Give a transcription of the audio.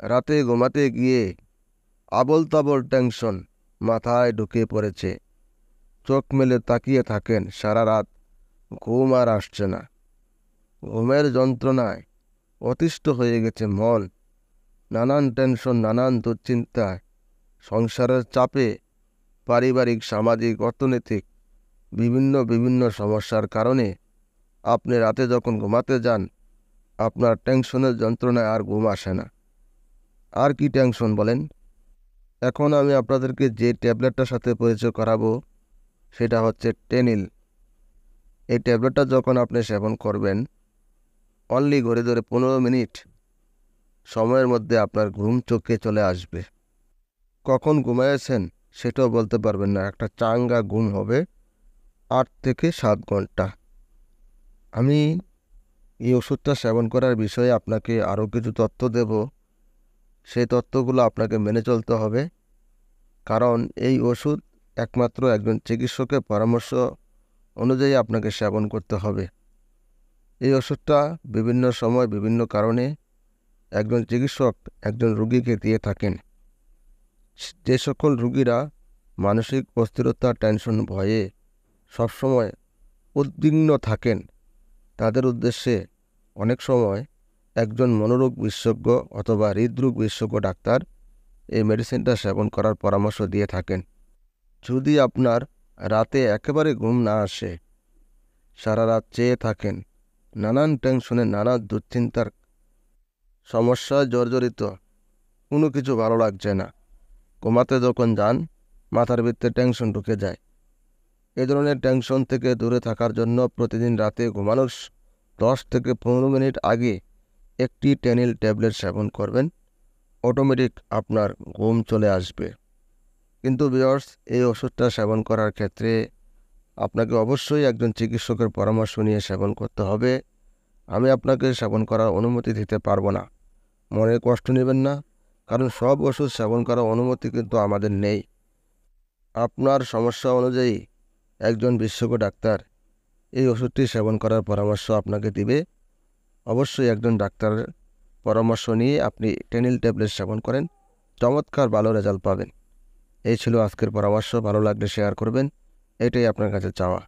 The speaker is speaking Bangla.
রাতে ঘুমাতে গিয়ে আবল তাবল টেনশন মাথায় ঢুকে পড়েছে। চোখ মেলে তাকিয়ে থাকেন, সারা রাত ঘুম আর আসছে না। ঘুমের যন্ত্রণায় অতিষ্ঠ হয়ে গেছে মন। নানান টেনশন, নানান দুশ্চিন্তায়, সংসারের চাপে, পারিবারিক, সামাজিক, অর্থনৈতিক বিভিন্ন বিভিন্ন সমস্যার কারণে আপনি রাতে যখন ঘুমাতে যান, আপনার টেনশনের যন্ত্রণায় আর ঘুম আসে না। আর কি টেনশন বলেন? এখন আমি আপনাদেরকে যে ট্যাবলেটটার সাথে পরিচয় করাবো সেটা হচ্ছে টেনিল। এই ট্যাবলেটটা যখন আপনি সেবন করবেন, অনলি ঘড়ি ধরে 15 মিনিট সময়ের মধ্যে আপনার ঘুম চোখে চলে আসবে। কখন ঘুমাইয়েছেন সেটাও বলতে পারবেন না। একটা চাঙ্গা ঘুম হবে 8 থেকে 7 ঘন্টা। আমি এই ওষুধটা সেবন করার বিষয়ে আপনাকে আরও কিছু তথ্য দেব। সেই তথ্যগুলো আপনাকে মেনে চলতে হবে, কারণ এই ওষুধ একমাত্র একজন চিকিৎসকের পরামর্শ অনুযায়ী আপনাকে সেবন করতে হবে। এই ওষুধটা বিভিন্ন সময় বিভিন্ন কারণে একজন চিকিৎসক একজন রোগীকে দিয়ে থাকেন। যে সকল রোগীরা মানসিক অস্থিরতা, টেনশন, ভয়ে সবসময় উদ্বিগ্ন থাকেন, তাদের উদ্দেশ্যে অনেক সময় একজন মনোরোগ বিশেষজ্ঞ অথবা হৃদরোগ বিশেষজ্ঞ ডাক্তার এই মেডিসিনটা সেবন করার পরামর্শ দিয়ে থাকেন। যদি আপনার রাতে একেবারে ঘুম না আসে, সারা রাত চেয়ে থাকেন, নানান টেনশনে, নানান দুশ্চিন্তার সমস্যায় জর্জরিত, কোনো কিছু ভালো লাগছে না, ঘুমাতে যখন যান মাথার ভিতরে টেনশন ঢুকে যায়, এ ধরনের টেনশন থেকে দূরে থাকার জন্য প্রতিদিন রাতে ঘুমানোর 10 থেকে 15 মিনিট আগে একটি টেনিল ট্যাবলেট সেবন করবেন। অটোমেটিক আপনার ঘুম চলে আসবে। কিন্তু ভিউয়ার্স, এই ওষুধটা সেবন করার ক্ষেত্রে আপনাকে অবশ্যই একজন চিকিৎসকের পরামর্শ নিয়ে সেবন করতে হবে। আমি আপনাকে সেবন করার অনুমতি দিতে পারবো না। মনে কষ্ট নেবেন না, কারণ সব ওষুধ সেবন করার অনুমতি কিন্তু আমাদের নেই। আপনার সমস্যা অনুযায়ী একজন বিশেষজ্ঞ ডাক্তার এই ওষুধটি সেবন করার পরামর্শ আপনাকে দিবে। অবশ্যই একজন ডাক্তারের পরামর্শ নিয়ে আপনি টেনিল ট্যাবলেট সেবন করেন, চমৎকার ভালো রেজাল্ট পাবেন। এই ছিল আজকের পরামর্শ। ভালো লাগলে শেয়ার করবেন, এটাই আপনার কাছে চাওয়া।